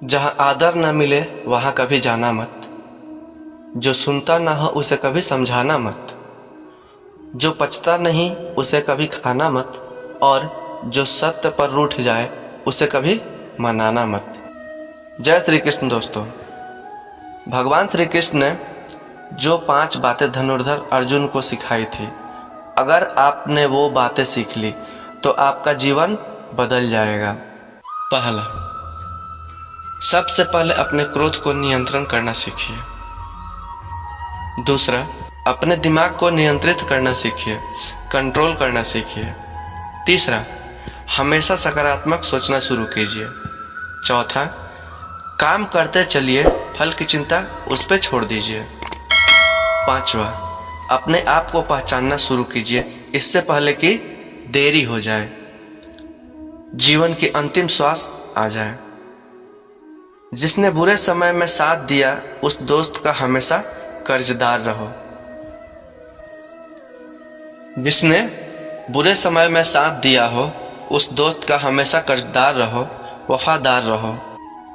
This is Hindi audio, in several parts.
जहाँ आदर न मिले वहाँ कभी जाना मत। जो सुनता न हो उसे कभी समझाना मत। जो पचता नहीं उसे कभी खाना मत। और जो सत्य पर रूठ जाए उसे कभी मनाना मत। जय श्री कृष्ण। दोस्तों, भगवान श्री कृष्ण ने जो 5 बातें धनुर्धर अर्जुन को सिखाई थी, अगर आपने वो बातें सीख ली तो आपका जीवन बदल जाएगा। पहला, सबसे पहले अपने क्रोध को नियंत्रण करना सीखिए। दूसरा, अपने दिमाग को नियंत्रित करना सीखिए, कंट्रोल करना सीखिए। तीसरा, हमेशा सकारात्मक सोचना शुरू कीजिए। चौथा, काम करते चलिए, फल की चिंता उस पर छोड़ दीजिए। पांचवा, अपने आप को पहचानना शुरू कीजिए इससे पहले कि देरी हो जाए, जीवन की अंतिम श्वास आ जाए। जिसने बुरे समय में साथ दिया उस दोस्त का हमेशा कर्जदार रहो। जिसने बुरे समय में साथ दिया हो उस दोस्त का हमेशा कर्जदार रहो, वफादार रहो।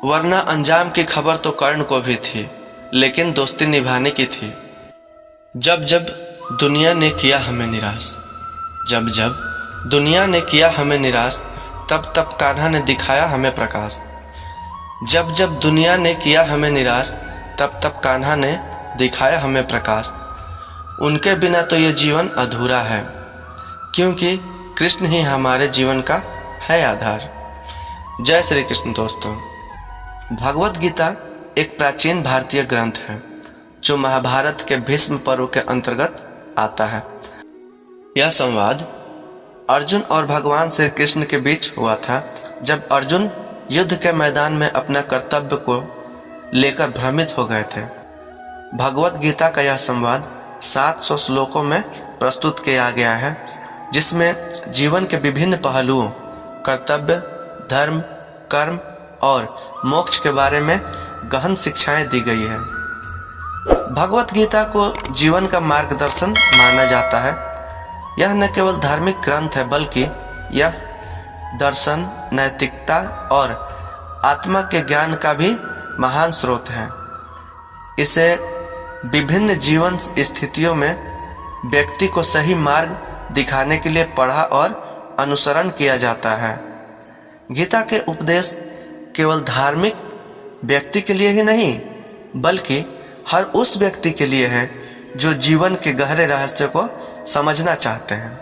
वरना अंजाम की खबर तो कर्ण को भी थी, लेकिन दोस्ती निभाने की थी। जब जब दुनिया ने किया हमें निराश, जब जब दुनिया ने किया हमें निराश, तब तब कान्हा ने दिखाया हमें प्रकाश। जब जब दुनिया ने किया हमें निराश, तब तब कान्हा ने दिखाया हमें प्रकाश। उनके बिना तो ये जीवन अधूरा है, क्योंकि कृष्ण ही हमारे जीवन का है आधार। जय श्री कृष्ण। दोस्तों, भगवत गीता एक प्राचीन भारतीय ग्रंथ है जो महाभारत के भीष्म पर्व के अंतर्गत आता है। यह संवाद अर्जुन और भगवान श्री कृष्ण के बीच हुआ था, जब अर्जुन युद्ध के मैदान में अपना कर्तव्य को लेकर भ्रमित हो गए थे। भगवत गीता का यह संवाद 700 श्लोकों में प्रस्तुत किया गया है, जिसमें जीवन के विभिन्न पहलुओं, कर्तव्य, धर्म, कर्म और मोक्ष के बारे में गहन शिक्षाएं दी गई है। भगवत गीता को जीवन का मार्गदर्शन माना जाता है। यह न केवल धार्मिक ग्रंथ है, बल्कि यह दर्शन, नैतिकता और आत्मा के ज्ञान का भी महान स्रोत है। इसे विभिन्न जीवन स्थितियों में व्यक्ति को सही मार्ग दिखाने के लिए पढ़ा और अनुसरण किया जाता है। गीता के उपदेश केवल धार्मिक व्यक्ति के लिए ही नहीं, बल्कि हर उस व्यक्ति के लिए है जो जीवन के गहरे रहस्य को समझना चाहते हैं।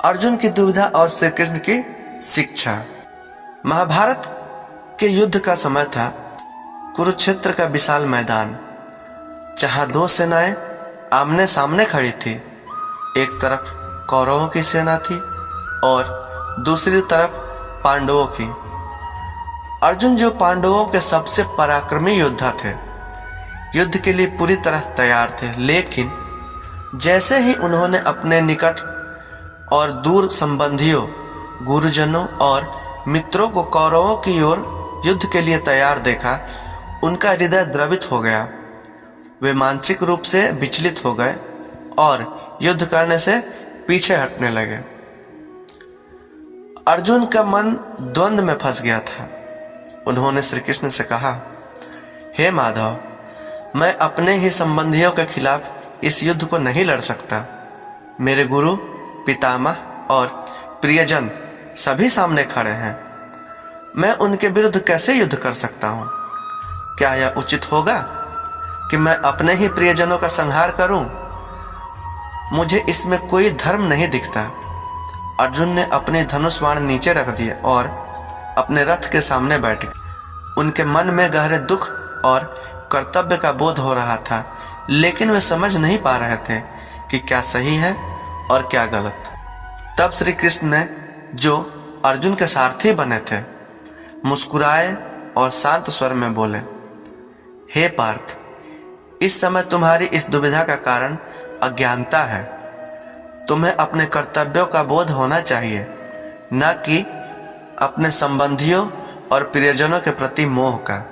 अर्जुन की दुविधा और श्री कृष्ण की शिक्षा। महाभारत के युद्ध का समय था। कुरुक्षेत्र का विशाल मैदान, जहां 2 सेनाएं आमने सामने खड़ी थी। एक तरफ कौरवों की सेना थी और दूसरी तरफ पांडवों की। अर्जुन, जो पांडवों के सबसे पराक्रमी योद्धा थे, युद्ध के लिए पूरी तरह तैयार थे। लेकिन जैसे ही उन्होंने अपने निकट और दूर संबंधियों, गुरुजनों और मित्रों को कौरवों की ओर युद्ध के लिए तैयार देखा, उनका हृदय द्रवित हो गया। वे मानसिक रूप से विचलित हो गए और युद्ध करने से पीछे हटने लगे। अर्जुन का मन द्वंद्व में फंस गया था। उन्होंने श्री कृष्ण से कहा, हे माधव, मैं अपने ही संबंधियों के खिलाफ इस युद्ध को नहीं लड़ सकता। मेरे गुरु, पितामह और प्रियजन सभी सामने खड़े हैं। मैं उनके विरुद्ध कैसे युद्ध कर सकता हूँ? क्या यह उचित होगा कि मैं अपने ही प्रियजनों का संहार करूं? मुझे इसमें कोई धर्म नहीं दिखता। अर्जुन ने अपने धनुष बाण नीचे रख दिए और अपने रथ के सामने बैठ गए। उनके मन में गहरे दुख और कर्तव्य का बोध हो रहा था, लेकिन वे समझ नहीं पा रहे थे कि क्या सही है और क्या गलत। तब श्री कृष्ण ने, जो अर्जुन के सारथी बने थे, मुस्कुराए और शांत स्वर में बोले, हे पार्थ, इस समय तुम्हारी इस दुविधा का कारण अज्ञानता है। तुम्हें अपने कर्तव्यों का बोध होना चाहिए, न कि अपने संबंधियों और प्रियजनों के प्रति मोह का।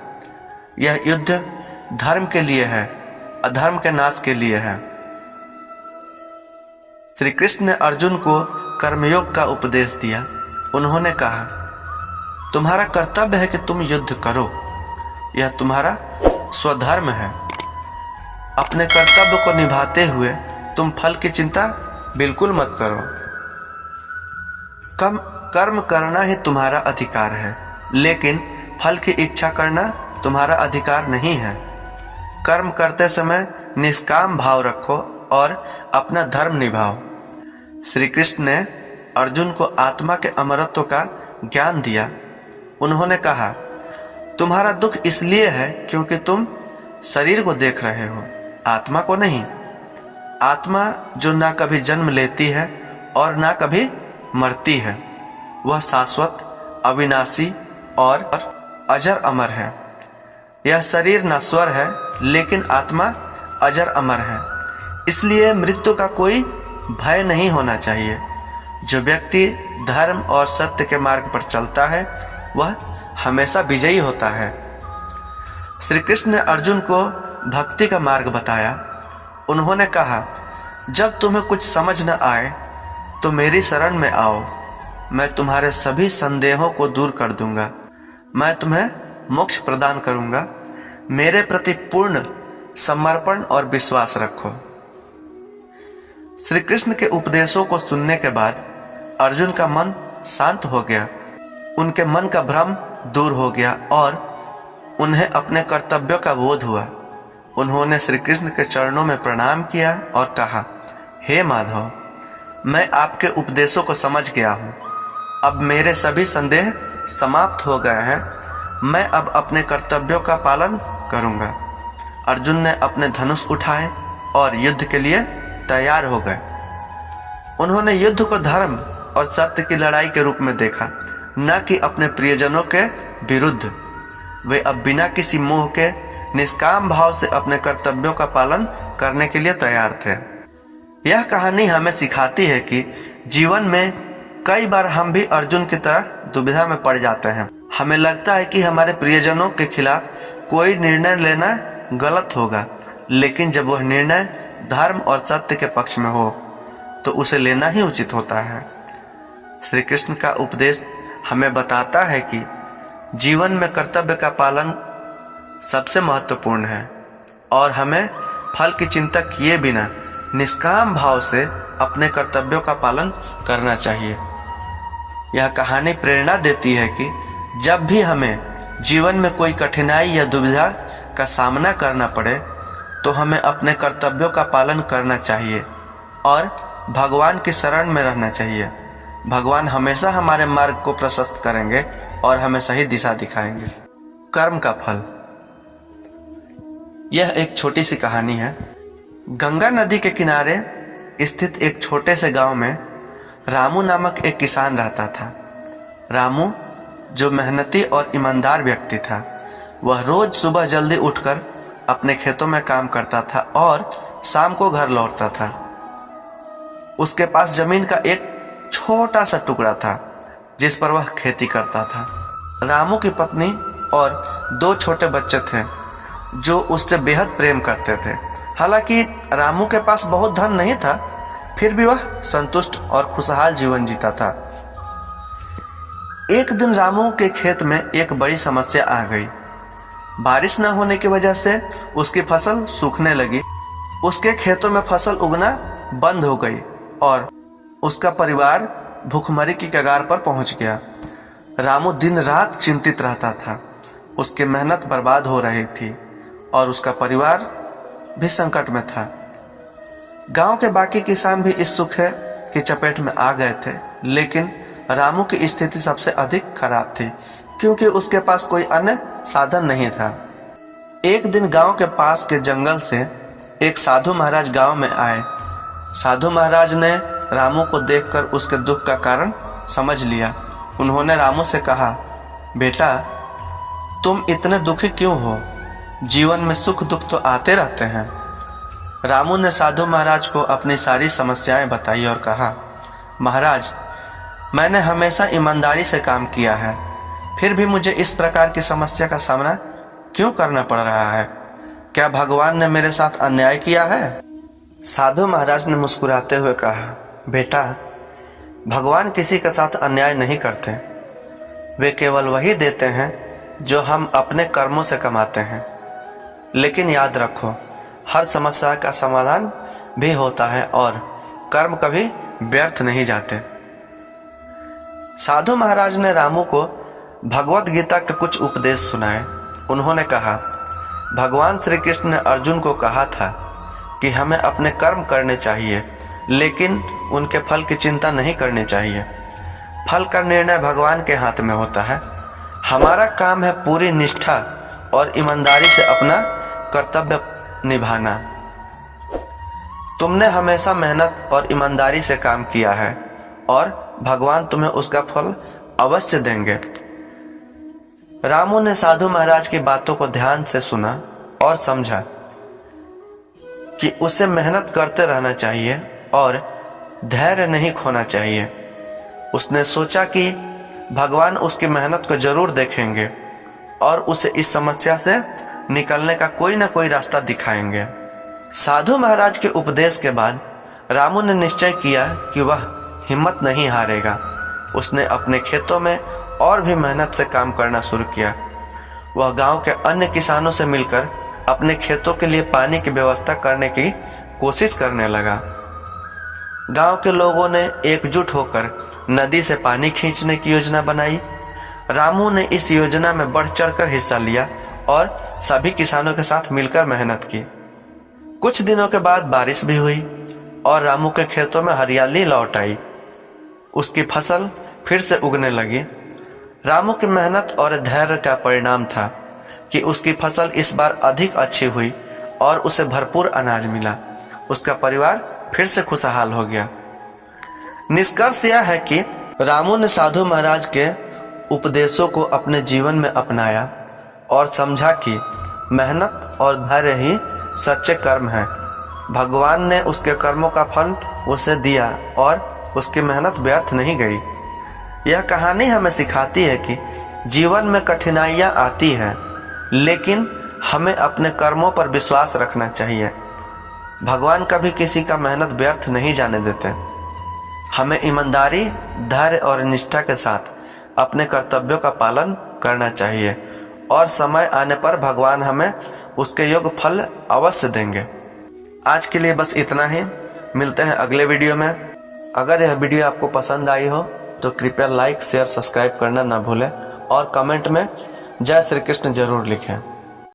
यह युद्ध धर्म के लिए है, अधर्म के नाश के लिए है। श्री कृष्ण ने अर्जुन को कर्मयोग का उपदेश दिया। उन्होंने कहा, तुम्हारा कर्तव्य है कि तुम युद्ध करो, यह तुम्हारा स्वधर्म है। अपने कर्तव्य को निभाते हुए तुम फल की चिंता बिल्कुल मत करो। कर्म करना ही तुम्हारा अधिकार है, लेकिन फल की इच्छा करना तुम्हारा अधिकार नहीं है। कर्म करते समय निष्काम भाव रखो और अपना धर्म निभाओ। श्री कृष्ण ने अर्जुन को आत्मा के अमरत्व का ज्ञान दिया। उन्होंने कहा, तुम्हारा दुख इसलिए है क्योंकि तुम शरीर को देख रहे हो, आत्मा को नहीं। आत्मा जो ना कभी जन्म लेती है और ना कभी मरती है, वह शाश्वत, अविनाशी और अजर अमर है। यह शरीर नश्वर है, लेकिन आत्मा अजर अमर है। इसलिए मृत्यु का कोई भय नहीं होना चाहिए। जो व्यक्ति धर्म और सत्य के मार्ग पर चलता है वह हमेशा विजयी होता है। श्री कृष्ण ने अर्जुन को भक्ति का मार्ग बताया। उन्होंने कहा, जब तुम्हें कुछ समझ न आए तो मेरी शरण में आओ, मैं तुम्हारे सभी संदेहों को दूर कर दूंगा। मैं तुम्हें मोक्ष प्रदान करूंगा। मेरे प्रति पूर्ण समर्पण और विश्वास रखो। श्री कृष्ण के उपदेशों को सुनने के बाद अर्जुन का मन शांत हो गया। उनके मन का भ्रम दूर हो गया और उन्हें अपने कर्तव्यों का बोध हुआ। उन्होंने श्री कृष्ण के चरणों में प्रणाम किया और कहा, हे माधव, मैं आपके उपदेशों को समझ गया हूँ। अब मेरे सभी संदेह समाप्त हो गए हैं। मैं अब अपने कर्तव्यों का पालन करूँगा। अर्जुन ने अपने धनुष उठाए और युद्ध के लिए तैयार हो गए। उन्होंने युद्ध को धर्म और सत्य की लड़ाई के रूप में देखा, न कि अपने प्रियजनों के विरुद्ध। वे अब बिना किसी मोह के निष्काम भाव से अपने कर्तव्यों का पालन करने के लिए तैयार थे। यह कहानी हमें सिखाती है कि जीवन में कई बार हम भी अर्जुन की तरह दुविधा में पड़ जाते हैं। हमें लगता है कि हमारे प्रियजनों के खिलाफ कोई निर्णय लेना गलत होगा, लेकिन जब वह निर्णय धर्म और सत्य के पक्ष में हो तो उसे लेना ही उचित होता है। श्री कृष्ण का उपदेश हमें बताता है कि जीवन में कर्तव्य का पालन सबसे महत्वपूर्ण है और हमें फल की चिंता किए बिना निष्काम भाव से अपने कर्तव्यों का पालन करना चाहिए। यह कहानी प्रेरणा देती है कि जब भी हमें जीवन में कोई कठिनाई या दुविधा का सामना करना पड़े तो हमें अपने कर्तव्यों का पालन करना चाहिए और भगवान की शरण में रहना चाहिए। भगवान हमेशा हमारे मार्ग को प्रशस्त करेंगे और हमें सही दिशा दिखाएंगे। कर्म का फल। यह एक छोटी सी कहानी है। गंगा नदी के किनारे स्थित एक छोटे से गांव में रामू नामक एक किसान रहता था। रामू, जो मेहनती और ईमानदार व्यक्ति था, वह रोज सुबह जल्दी उठकर अपने खेतों में काम करता था और शाम को घर लौटता था। उसके पास जमीन का एक छोटा सा टुकड़ा था जिस पर वह खेती करता था। रामू की पत्नी और 2 छोटे बच्चे थे जो उससे बेहद प्रेम करते थे। हालांकि रामू के पास बहुत धन नहीं था, फिर भी वह संतुष्ट और खुशहाल जीवन जीता था। एक दिन रामू के खेत में एक बड़ी समस्या आ गई। बारिश न होने की वजह से उसकी फसल सूखने लगी। उसके खेतों में फसल उगना बंद हो गई और उसका परिवार भूखमरी की कगार पर पहुंच गया। रामू दिन रात चिंतित रहता था। उसकी मेहनत बर्बाद हो रही थी और उसका परिवार भी संकट में था। गांव के बाकी किसान भी इस सूखे की चपेट में आ गए थे, लेकिन रामू की स्थिति सबसे अधिक खराब थी क्योंकि उसके पास कोई अन्य साधन नहीं था। एक दिन गांव के पास के जंगल से एक साधु महाराज गांव में आए। साधु महाराज ने रामू को देखकर उसके दुख का कारण समझ लिया। उन्होंने रामू से कहा, बेटा, तुम इतने दुखी क्यों हो? जीवन में सुख दुख तो आते रहते हैं। रामू ने साधु महाराज को अपनी सारी समस्याएं बताई और कहा, महाराज, मैंने हमेशा ईमानदारी से काम किया है, फिर भी मुझे इस प्रकार की समस्या का सामना क्यों करना पड़ रहा है? क्या भगवान ने मेरे साथ अन्याय किया है? साधु महाराज ने मुस्कुराते हुए कहा, बेटा, भगवान किसी के साथ अन्याय नहीं करते। वे केवल वही देते हैं जो हम अपने कर्मों से कमाते हैं। लेकिन याद रखो, हर समस्या का समाधान भी होता है और कर्म कभी व्यर्थ नहीं जाते। साधु महाराज ने रामू को भगवत गीता के कुछ उपदेश सुनाए। उन्होंने कहा, भगवान श्री कृष्ण ने अर्जुन को कहा था कि हमें अपने कर्म करने चाहिए, लेकिन उनके फल की चिंता नहीं करनी चाहिए। फल का निर्णय भगवान के हाथ में होता है। हमारा काम है पूरी निष्ठा और ईमानदारी से अपना कर्तव्य निभाना। तुमने हमेशा मेहनत और ईमानदारी से काम किया है और भगवान तुम्हें उसका फल अवश्य देंगे। रामू ने साधु महाराज की बातों को ध्यान से सुना और समझा कि उसे मेहनत करते रहना चाहिए और धैर्य नहीं खोना चाहिए। उसने सोचा कि भगवान उसकी मेहनत को जरूर देखेंगे और उसे इस समस्या से निकलने का कोई ना कोई रास्ता दिखाएंगे। साधु महाराज के उपदेश के बाद रामू ने निश्चय किया कि वह हिम्मत नहीं हारेगा। उसने अपने खेतों में और भी मेहनत से काम करना शुरू किया। वह गांव के अन्य किसानों से मिलकर अपने खेतों के लिए पानी की व्यवस्था करने की कोशिश करने लगा। गांव के लोगों ने एकजुट होकर नदी से पानी खींचने की योजना बनाई। रामू ने इस योजना में बढ़ चढ़कर हिस्सा लिया और सभी किसानों के साथ मिलकर मेहनत की। कुछ दिनों के बाद बारिश भी हुई और रामू के खेतों में हरियाली लौट आई। उसकी फसल फिर से उगने लगी। रामू की मेहनत और धैर्य का परिणाम था कि उसकी फसल इस बार अधिक अच्छी हुई और उसे भरपूर अनाज मिला। उसका परिवार फिर से खुशहाल हो गया। निष्कर्ष यह है कि रामू ने साधु महाराज के उपदेशों को अपने जीवन में अपनाया और समझा कि मेहनत और धैर्य ही सच्चे कर्म हैं। भगवान ने उसके कर्मों का फल उसे दिया और उसकी मेहनत व्यर्थ नहीं गई। यह कहानी हमें सिखाती है कि जीवन में कठिनाइयाँ आती हैं, लेकिन हमें अपने कर्मों पर विश्वास रखना चाहिए। भगवान कभी किसी का मेहनत व्यर्थ नहीं जाने देते। हमें ईमानदारी, धैर्य और निष्ठा के साथ अपने कर्तव्यों का पालन करना चाहिए और समय आने पर भगवान हमें उसके योग्य फल अवश्य देंगे। आज के लिए बस इतना ही। मिलते हैं अगले वीडियो में। अगर यह वीडियो आपको पसंद आई हो तो कृपया लाइक, शेयर, सब्सक्राइब करना ना भूलें और कमेंट में जय श्री कृष्ण जरूर लिखें।